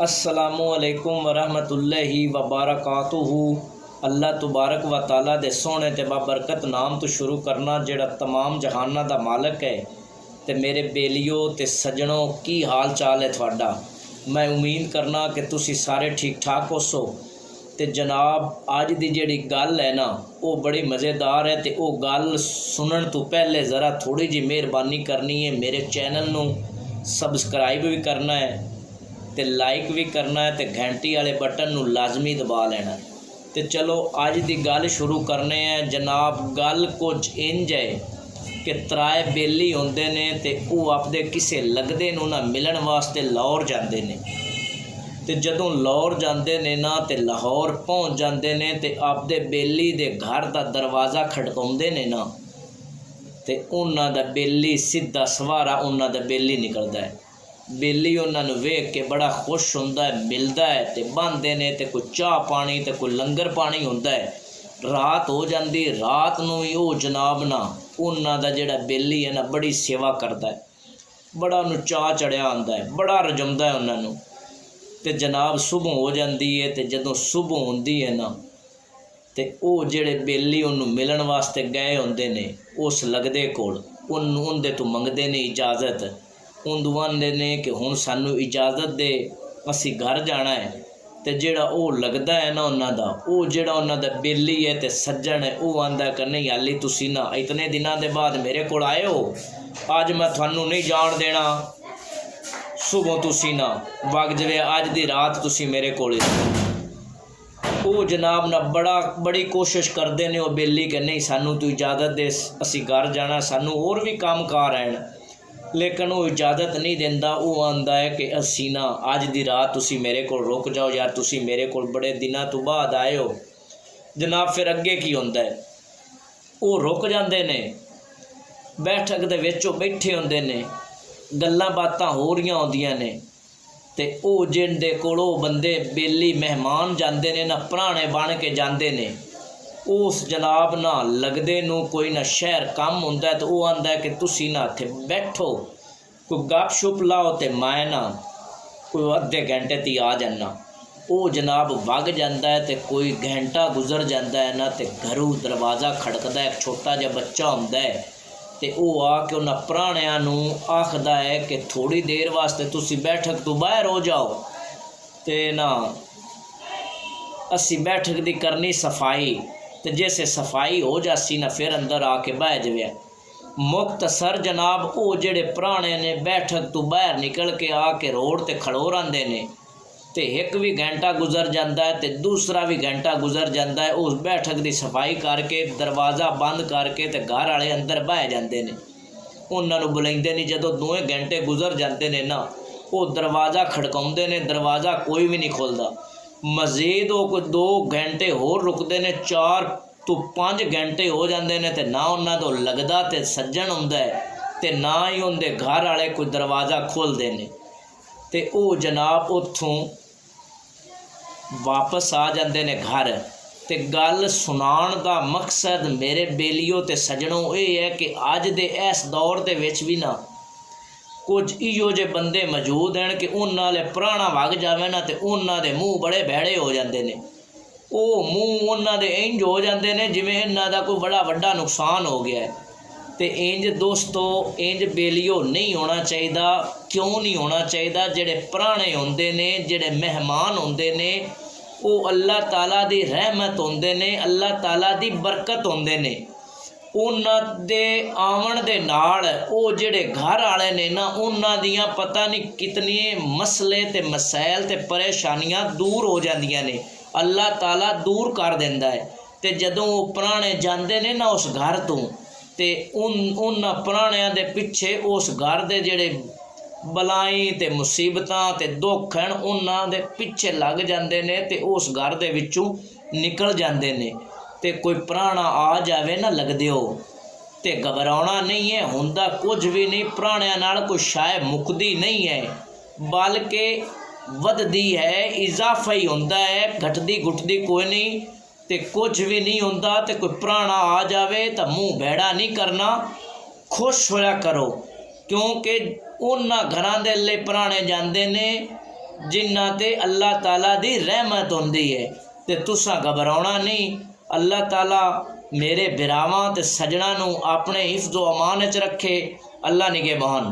अस्सलामुअलैकुम वरहमतुल्लाहि वबरकातुहू। अल्लाह तबारक व तआला दे सोहने ते बाबरकत नाम तो शुरू करना जिहड़ा तमाम जहानां दा मालक है। ते मेरे बेलियो ते सज्जणों की हाल चाल है तुहाडा। मैं उम्मीद करना कि तुसी सारे ठीक ठाक होसो। ते जनाब अज दी जिहड़ी गल है ना वो बड़ी मज़ेदार है। ते वो गल सुनन तो पहले ज़रा थोड़ी जी मेहरबानी करनी है, मेरे चैनल नू सबसक्राइब भी करना है ते लाइक भी करना है ते घंटी वाले बटन नू लाजमी दबा लेना। तो चलो अज की गल शुरू करने हैं। जनाब गल कुछ इंज है कि त्राए बेली होंदे ने ते वो आपदे किसे लगदे नू ना मिलन वास्ते लाहौर जांदे ने। ते जदों लाहौर जांदे ने ना ते लाहौर पहुँच जांदे ने ते आपदे बेली दे घर दा दरवाज़ा खड़काउंदे ने ना ते उन्हां दा बेली सीधा सवारा उन्हां दा बेली निकलदा है। बेली उन्होंने वेख के बड़ा खुश होंदा है, मिलता है तो बहाते ने तो कोई चाह पानी तो कोई लंगर पानी होंदा है। रात हो जाती, रात नूं ही वो जनाब ना उन्हां दा जिहड़ा बेली है ना बड़ी सेवा करता है, बड़ा उन्होंने चाह चढ़िया आंदा है, बड़ा रजमदा है उन्होंने। तो जनाब सुबह हो जाती है तो जदों सुबह होंदी है ना तो वो जिहड़े बेली उन्होंने मिलन वास्ते गए होंदे ने उस लगदे कोल उनदे तो मंगदे ने इजाज़त। उन्होंने आंदे ने कि हुण सानू इजाज़त दे, असी घर जाना है। तो जिहड़ा वो लगदा है ना उन्हां दा, वो जिहड़ा उन्हां दा बेली है तो सज्जण है, वो आंदा कि नहीं हाली तुसी ना इतने दिनों के बाद मेरे कोल आए हो, अज मैं थानू नहीं जान देना। सुबह तुसी ना वग जवे, अज दी रात तुसी मेरे कोल। वो जनाब ना बड़ी कोशिश करते हैं वो बेली कि नहीं सानू तू इजाज़त दे, असी घर जाना, सानू होर भी काम कार हैं। लेकिन वो इजाज़त नहीं देंदा। वो आंदा है कि असी ना अज दी रात तुसी मेरे कोल रुक जाओ यार, तुसी मेरे कोल बड़े दिनों तो बाद आए हो। जनाब फिर अगे की होंदा है, वो रुक जाते ने, बैठक दे विच बैठे होंदे ने, गल्लां बातां हो रही होंदियां ने। ते वो जिंदे कोल बंदे बेली मेहमान जाते ने ना भराने बन के जाते ने, उस जनाब ना लगदे नू कोई ना शहर काम होंदा है तो वो आंदा है कि तुसी ना इत्थे बैठो, कोई गप शुप लाओ तो मैं ना कोई अद्धे घंटे ती आ जाना। वो जनाब वग जाता है तो कोई घंटा गुजर जाता है ना तो घरों दरवाज़ा खड़कदा है, एक छोटा जिहा बच्चा होंदा है तो वो आके उन्हां भराणियां नू आखदा है कि थोड़ी देर वास्ते तुसी बैठक तो बाहर हो जाओ तो ना असी बैठक दी करनी सफाई। तो जैसे सफाई हो जासी ना फिर अंदर आके बह जावे। मुख्तसर जनाब वो जिहड़े भराणे ने बैठक तो बाहर निकल के आके रोड ते खड़ो रहिंदे ने तो एक भी घंटा गुजर जाता है तो दूसरा भी घंटा गुजर जाता है। उस बैठक की सफाई करके दरवाज़ा बंद करके तो घर वाले अंदर बह जाते हैं। उन्होंने बुलाते नहीं, जदों 2 घंटे गुजर जाते हैं ना वो दरवाज़ा खड़काउंदे ने, दरवाज़ा कोई भी नहीं खोलता। मजीद वो कोई 2 घंटे होर रुकते हैं, 4 तो 5 घंटे हो जाते हैं तो ना उन्होंने तो लगदा तो सज्जन होंदा है तो ना ही उनके घर वाले कोई दरवाज़ा खोलते हैं। तो वो जनाब उत्थों वापस आ जाते हैं घर। तो गल सुनाण दा मकसद मेरे बेलियो ते सज्जणों ये है कि अज दे इस दौर दे विच भी ना कुछ इहो जे बंदे मौजूद हैं कि उन्होंने पुराना वग जाए ना तो उन्होंने मूँह बड़े भैड़े हो जाते हैं। वो मूँह उन्होंने इंज हो जाते हैं जिवें इन्हां दा कोई बड़ा वड्डा नुकसान हो गया है। तो इंज दोस्तों इंज बेलियो नहीं होना चाहिए। क्यों नहीं होना चाहिए? जिहड़े पुराने होंदे ने, जिहड़े मेहमान होंदे ने, वो अल्लाह ताला दी रहमत होंदे ने, अल्लाह ताला दी बरकत होंदे ने। उन्हां दे आवन दे नाल वो जिहड़े घर वाले ने ना उन्हां दियां पता नहीं कितने मसले ते मसैल ते परेशानियां दूर हो जांदियां ने, अल्लाह ताला दूर कर दिंदा है। ते जदों वो पुराने जांदे ने ना उस घर तो ते उन्हां पुराणियां दे पिछे उस घर दे जिहड़े बलाई ते मुसीबतां ते दुख हैं उन्हां दे पिछे लग जांदे ने ते उस घर दे विचों निकल जांदे ने। ते कोई पुराना आ जाए ना लगदे हो तो घबराना नहीं है, हुंदा कुछ भी नहीं। पुराणियां नाल कोई शाय मुकदी नहीं है बल्कि वधदी है, इजाफा ही होंदा है, घटदी घुटदी कोई नहीं। तो कुछ भी नहीं होंदा। तो कोई पुराना आ जाए तो मुँह भैड़ा नहीं करना, खुश होया करो क्योंकि उन्हां घरां दे ले पुराने जांदे ने जिन्हां ते अल्लाह ताला दी रहमत होंदी है। ते तुसां घबराउणा नहीं। अल्लाह ताला मेरे बिरावां ते सजना नूं अपने हिफ्ज़ो अमान च रखे। अल्लाह निगहबान।